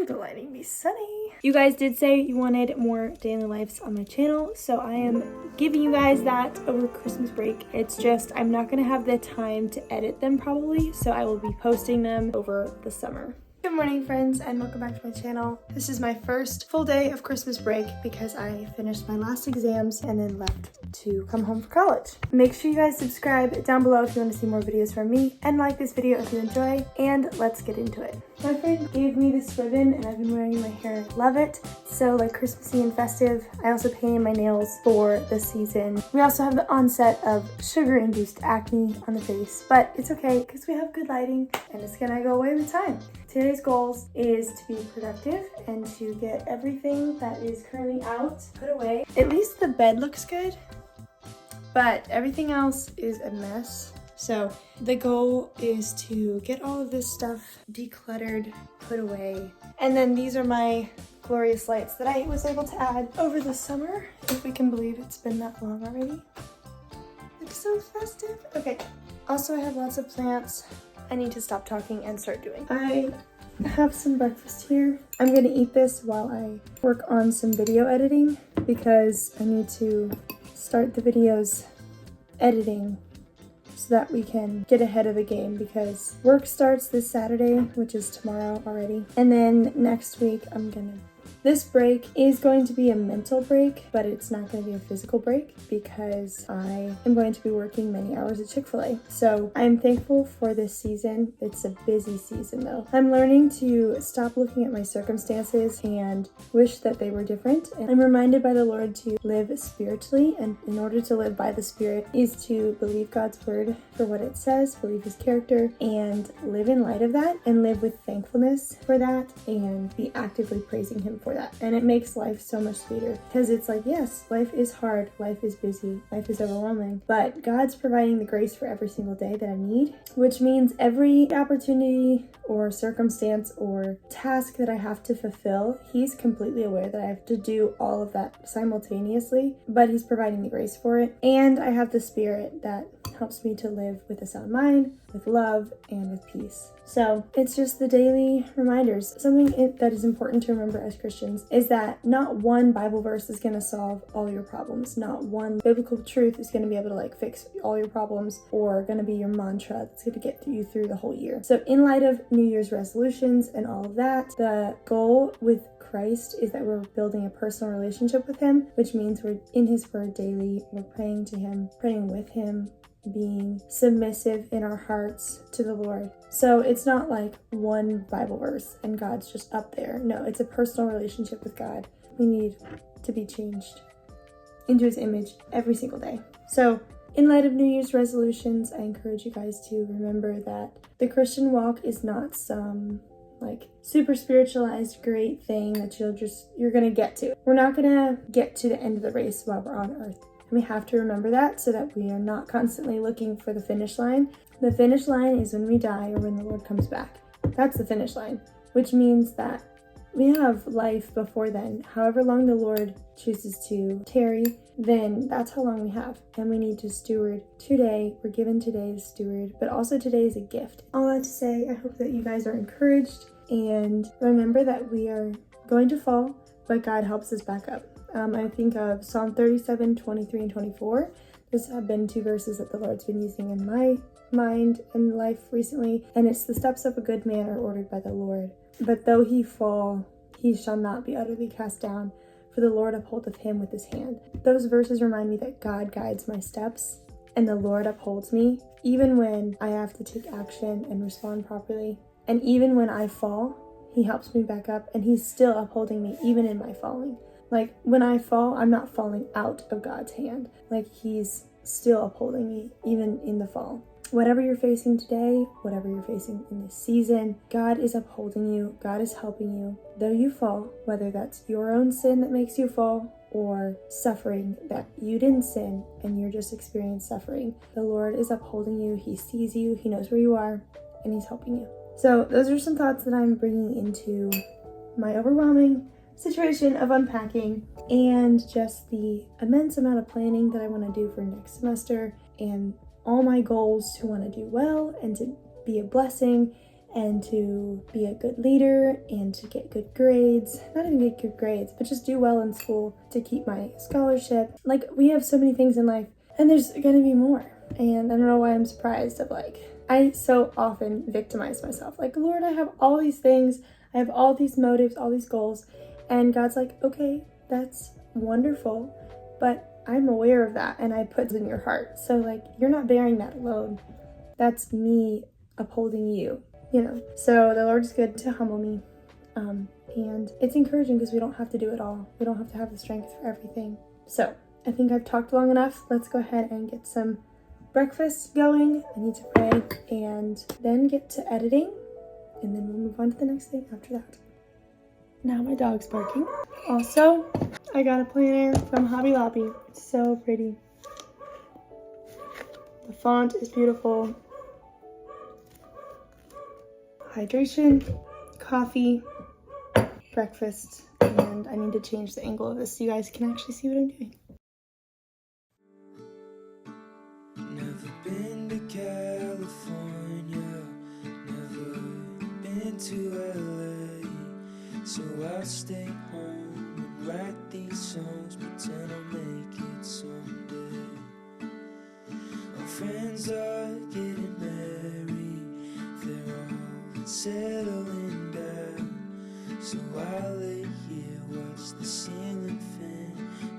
the lighting be sunny. You guys did say you wanted more daily lives on my channel, so I am giving you guys that over Christmas break. It's just I'm not gonna have the time to edit them probably, so I will be posting them over the summer. Good morning, friends, and welcome back to my channel. This is my first full day of Christmas break because I finished my last exams and then left to come home for college. Make sure you guys subscribe down below if you want to see more videos from me, and like this video if you enjoy, and let's get into it. My friend gave me this ribbon and I've been wearing it in my hair. Love it. So like Christmassy and festive. I also painted my nails for the season. We also have the onset of sugar-induced acne on the face, but it's okay because we have good lighting and it's gonna go away with time. Today's goals is to be productive and to get everything that is currently out put away. At least the bed looks good, but everything else is a mess. So the goal is to get all of this stuff decluttered, put away. And then these are my glorious lights that I was able to add over the summer, if we can believe it's been that long already. Looks so festive. Okay, also I have lots of plants I need to stop talking and start doing. I have some breakfast here. I'm gonna eat this while I work on some video editing because I need to start the videos editing so that we can get ahead of the game, because work starts this Saturday, which is tomorrow already. And then next week this break is going to be a mental break, but it's not going to be a physical break because I am going to be working many hours at Chick-fil-A. So I'm thankful for this season. It's a busy season though. I'm learning to stop looking at my circumstances and wish that they were different. And I'm reminded by the Lord to live spiritually, and in order to live by the Spirit is to believe God's word for what it says, believe his character, and live in light of that, and live with thankfulness for that, and be actively praising him for that. And it makes life so much sweeter because it's like, yes, life is hard, life is busy, life is overwhelming, but God's providing the grace for every single day that I need, which means every opportunity or circumstance or task that I have to fulfill, he's completely aware that I have to do all of that simultaneously, but he's providing the grace for it. And I have the Spirit that helps me to live with a sound mind, with love, and with peace. So it's just the daily reminders. Something that is important to remember as Christians is that not one Bible verse is going to solve all your problems. Not one biblical truth is going to be able to fix all your problems or going to be your mantra that's going to get you through the whole year. So in light of New Year's resolutions and all of that, the goal with Christ is that we're building a personal relationship with him, which means we're in his word daily, we're praying to him, praying with him, being submissive in our hearts to the Lord. So it's not like one Bible verse and God's just up there. No, it's a personal relationship with God. We need to be changed into his image every single day. So in light of New Year's resolutions, I encourage you guys to remember that the Christian walk is not some super spiritualized great thing that you're gonna get to. We're not gonna get to the end of the race while we're on earth. And we have to remember that so that we are not constantly looking for the finish line. The finish line is when we die or when the Lord comes back. That's the finish line, which means that we have life before then. However long the Lord chooses to tarry, then that's how long we have. And we need to steward today. We're given today to steward, but also today is a gift. All that to say, I hope that you guys are encouraged and remember that we are going to fall, but God helps us back up. I think of Psalm 37, 23, and 24. Those have been two verses that the Lord's been using in my mind and life recently. And it's the steps of a good man are ordered by the Lord. But though he fall, he shall not be utterly cast down, for the Lord upholdeth him with his hand. Those verses remind me that God guides my steps and the Lord upholds me, even when I have to take action and respond properly. And even when I fall, he helps me back up, and he's still upholding me even in my falling. When I fall, I'm not falling out of God's hand. He's still upholding me even in the fall. Whatever you're facing today, whatever you're facing in this season, God is upholding you. God is helping you. Though you fall, whether that's your own sin that makes you fall or suffering that you didn't sin and you're just experiencing suffering, the Lord is upholding you. He sees you. He knows where you are, and he's helping you. So those are some thoughts that I'm bringing into my overwhelming situation of unpacking and just the immense amount of planning that I want to do for next semester, and all my goals to want to do well and to be a blessing and to be a good leader and to get good grades. Not even get good grades, but just do well in school to keep my scholarship. Like, we have so many things in life, and there's gonna be more. And I don't know why I'm surprised of like, I so often victimize myself. Like, Lord, I have all these things, I have all these motives, all these goals, and God's like, okay, that's wonderful, but I'm aware of that and I put it in your heart. So like, you're not bearing that alone. That's me upholding you, you know? So the Lord's good to humble me. And it's encouraging because we don't have to do it all. We don't have to have the strength for everything. So I think I've talked long enough. Let's go ahead and get some breakfast going. I need to pray and then get to editing, and then we'll move on to the next thing after that. Now my dog's barking. Also, I got a planner from Hobby Lobby. It's so pretty. The font is beautiful. Hydration, coffee, breakfast, and I need to change the angle of this so you guys can actually see what I'm doing. Never been to California, never been to LA, so I'll stay home and write these songs, pretend I'll make it someday. Our friends are getting married, they're all settling down, so I lay here, watch the ceiling fan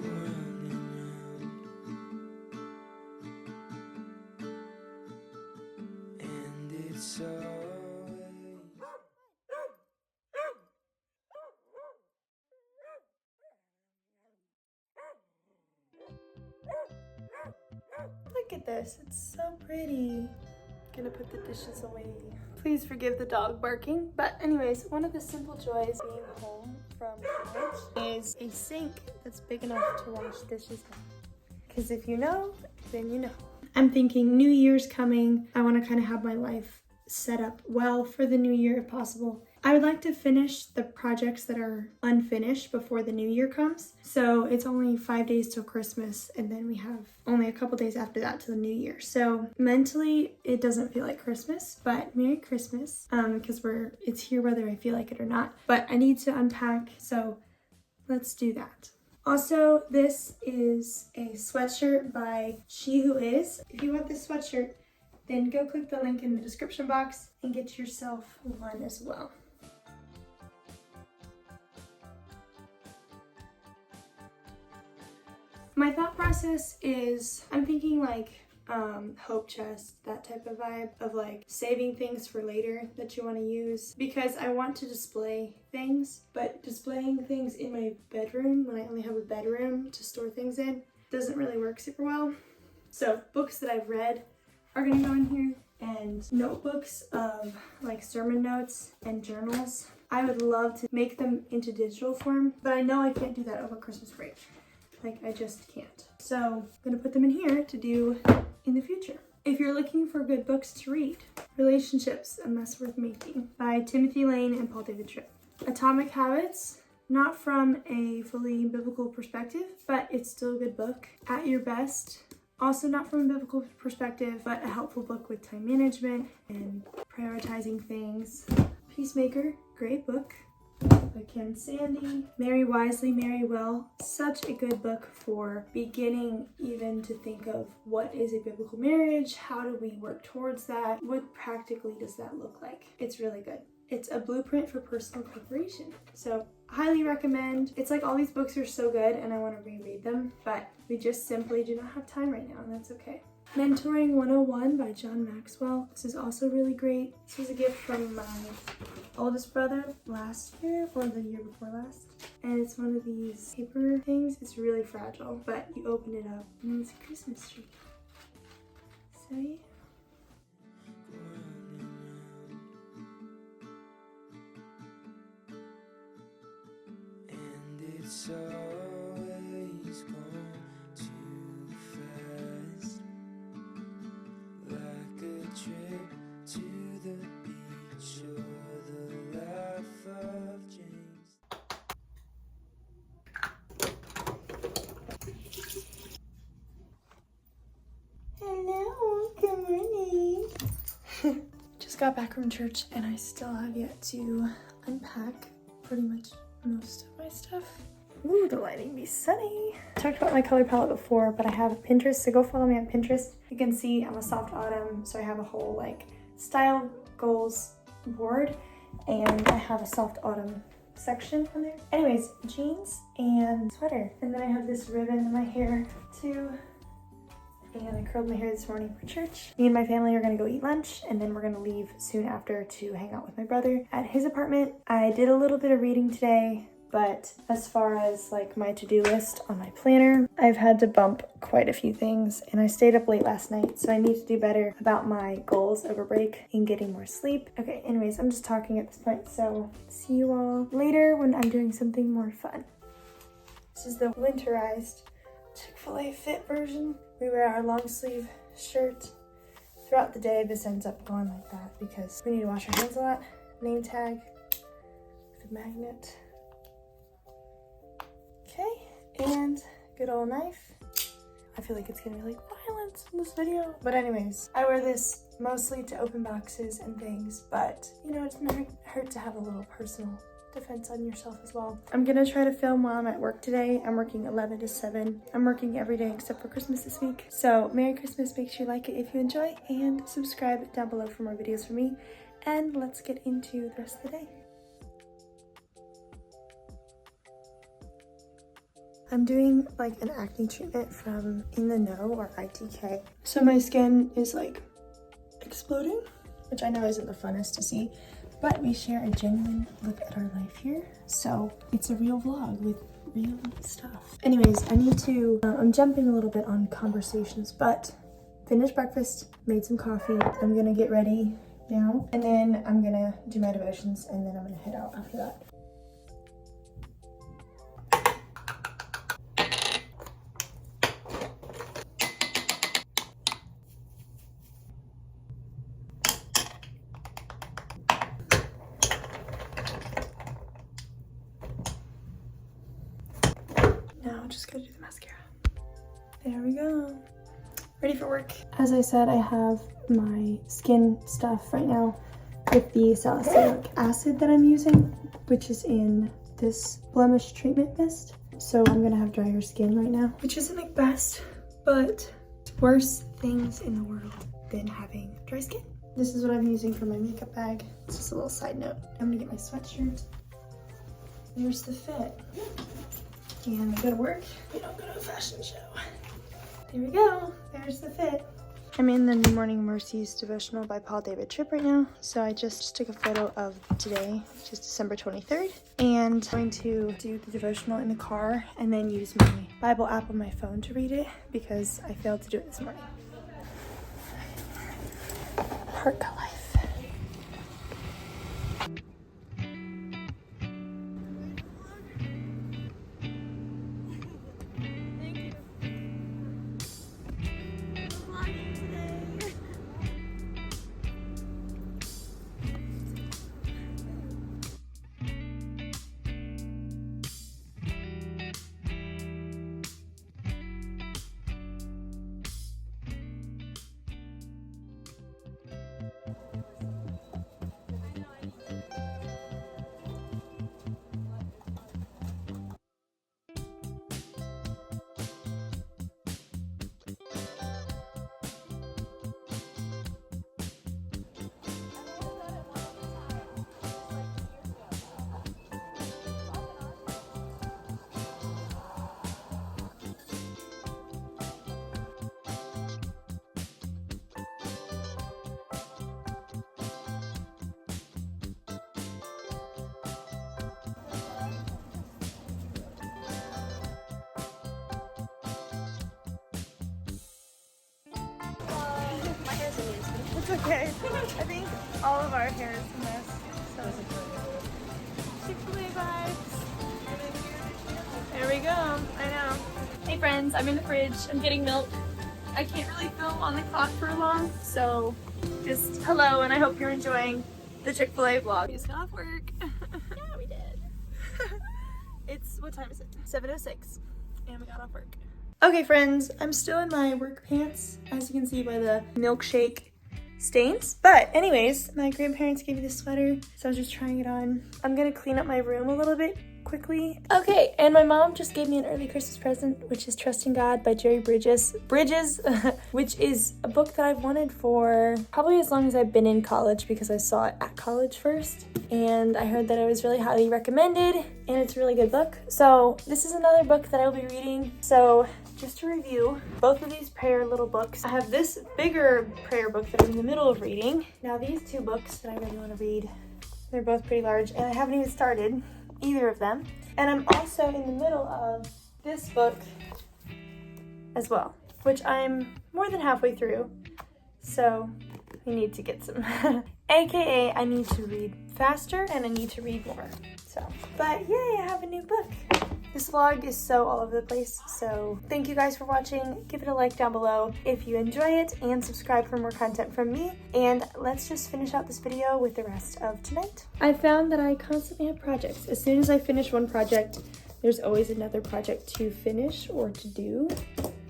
go round and round, and it's always Look at this, it's so pretty. Gonna put the dishes away. Please forgive the dog barking. But anyways, one of the simple joys being home from college is a sink that's big enough to wash dishes in. Because if you know, then you know. I'm thinking New Year's coming. I want to kind of have my life set up well for the new year if possible. I would like to finish the projects that are unfinished before the new year comes. So it's only 5 days till Christmas, and then we have only a couple days after that to the new year. So mentally, it doesn't feel like Christmas, but Merry Christmas, because it's here whether I feel like it or not. But I need to unpack, so let's do that. Also, this is a sweatshirt by She Who Is. If you want this sweatshirt, then go click the link in the description box and get yourself one as well. My thought process is, I'm thinking like hope chest, that type of vibe of like saving things for later that you want to use, because I want to display things, but displaying things in my bedroom when I only have a bedroom to store things in doesn't really work super well. So books that I've read are gonna go in here, and notebooks of like sermon notes and journals. I would love to make them into digital form, but I know I can't do that over Christmas break. Like, I just can't. So I'm gonna put them in here to do in the future. If you're looking for good books to read, Relationships, A Mess Worth Making by Timothy Lane and Paul David Tripp. Atomic Habits, not from a fully biblical perspective, but it's still a good book. At Your Best, also not from a biblical perspective, but a helpful book with time management and prioritizing things. Peacemaker, great book by Ken Sandy. Marry Wisely, Marry Well, such a good book for beginning even to think of what is a biblical marriage, how do we work towards that, what practically does that look like. It's really good. It's a blueprint for personal preparation. So highly recommend. It's like all these books are so good and I want to reread them, but we just simply do not have time right now, and that's okay. Mentoring 101 by John Maxwell. This is also really great. This was a gift from my oldest brother last year or the year before last. And it's one of these paper things. It's really fragile, but you open it up and it's a Christmas tree. So yeah. and it's always gone too fast, like a trip to the beach or the life of James. Hello, good morning. Just got back from church and I still have yet to unpack pretty much most of my stuff. Ooh, the lighting be sunny. I talked about my color palette before, but I have Pinterest, so go follow me on Pinterest. You can see I'm a soft autumn, so I have a whole like style goals board, and I have a soft autumn section on there. Anyways, jeans and sweater. And then I have this ribbon in my hair too. And I curled my hair this morning for church. Me and my family are gonna go eat lunch, and then we're gonna leave soon after to hang out with my brother at his apartment. I did a little bit of reading today, but as far as like my to-do list on my planner, I've had to bump quite a few things, and I stayed up late last night, so I need to do better about my goals over break and getting more sleep. Okay, anyways, I'm just talking at this point, so see you all later when I'm doing something more fun. This is the winterized Chick-fil-A fit version. We wear our long sleeve shirt throughout the day. This ends up going like that because we need to wash our hands a lot. Name tag with a magnet. Okay, and good old knife. I feel like it's gonna be like violence in this video. But anyways, I wear this mostly to open boxes and things, but you know, it doesn't hurt to have a little personal defense on yourself as well. I'm gonna try to film while I'm at work today. I'm working 11 to 7. I'm working every day except for Christmas this week. So Merry Christmas, make sure you like it if you enjoy, and subscribe down below for more videos from me. And let's get into the rest of the day. I'm doing like an acne treatment from In the Know or ITK. So my skin is like exploding, which I know isn't the funnest to see, but we share a genuine look at our life here. So it's a real vlog with real stuff. Anyways, I need to, I'm jumping a little bit on conversations, but finished breakfast, made some coffee. I'm gonna get ready now, and then I'm gonna do my devotions, and then I'm gonna head out after that. Now just gotta do the mascara. There we go. Ready for work. As I said, I have my skin stuff right now with the salicylic acid that I'm using, which is in this blemish treatment mist. So I'm gonna have drier skin right now, which isn't the best, but worse things in the world than having dry skin. This is what I'm using for my makeup bag. It's just a little side note. I'm gonna get my sweatshirt. There's the fit. And I go to work, we don't go to a fashion show. There we go, there's the fit. I'm in the Morning Mercies devotional by Paul David Tripp right now. So I just took a photo of today, which is December 23rd. And I'm going to do the devotional in the car and then use my Bible app on my phone to read it because I failed to do it this morning. Parka life. It's okay. I think all of our hair is a mess. So Chick-fil-A vibes. There we go. I know. Hey friends, I'm in the fridge. I'm getting milk. I can't really film on the clock for long, so just hello, and I hope you're enjoying the Chick-fil-A vlog. We just got off work. Yeah, we did. It's, what time is it? 7:06, and we got off work. Okay friends, I'm still in my work pants, as you can see by the milkshake stains. But anyways, my grandparents gave me this sweater, so I was just trying it on. I'm gonna clean up my room a little bit quickly. Okay, and my mom just gave me an early Christmas present, which is Trusting God by Jerry Bridges, which is a book that I've wanted for probably as long as I've been in college, because I saw it at college first, and I heard that it was really highly recommended, and it's a really good book. So this is another book that I'll be reading. So just to review, both of these prayer little books. I have this bigger prayer book that I'm in the middle of reading. Now these two books that I really want to read, they're both pretty large, and I haven't even started either of them. And I'm also in the middle of this book as well, which I'm more than halfway through, so I need to get some aka I need to read faster and I need to read more. So, but yay, I have a new book. This vlog is so all over the place, so thank you guys for watching. Give it a like down below if you enjoy it, and subscribe for more content from me. And let's just finish out this video with the rest of tonight. I found that I constantly have projects. As soon as I finish one project, there's always another project to finish or to do.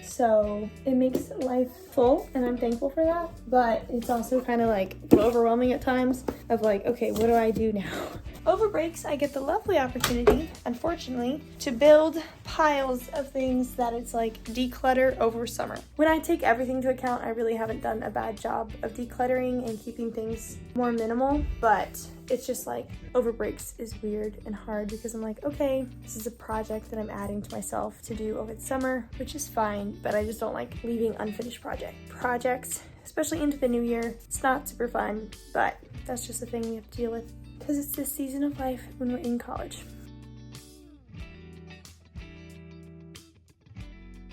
So it makes life full, and I'm thankful for that. But it's also kind of like overwhelming at times of like, okay, what do I do now? Over breaks, I get the lovely opportunity, unfortunately, to build piles of things that it's like declutter over summer. When I take everything into account, I really haven't done a bad job of decluttering and keeping things more minimal, but it's just like over breaks is weird and hard because I'm like, okay, this is a project that I'm adding to myself to do over the summer, which is fine, but I just don't like leaving unfinished projects, especially into the new year. It's not super fun, but that's just the thing we have to deal with because it's this season of life when we're in college.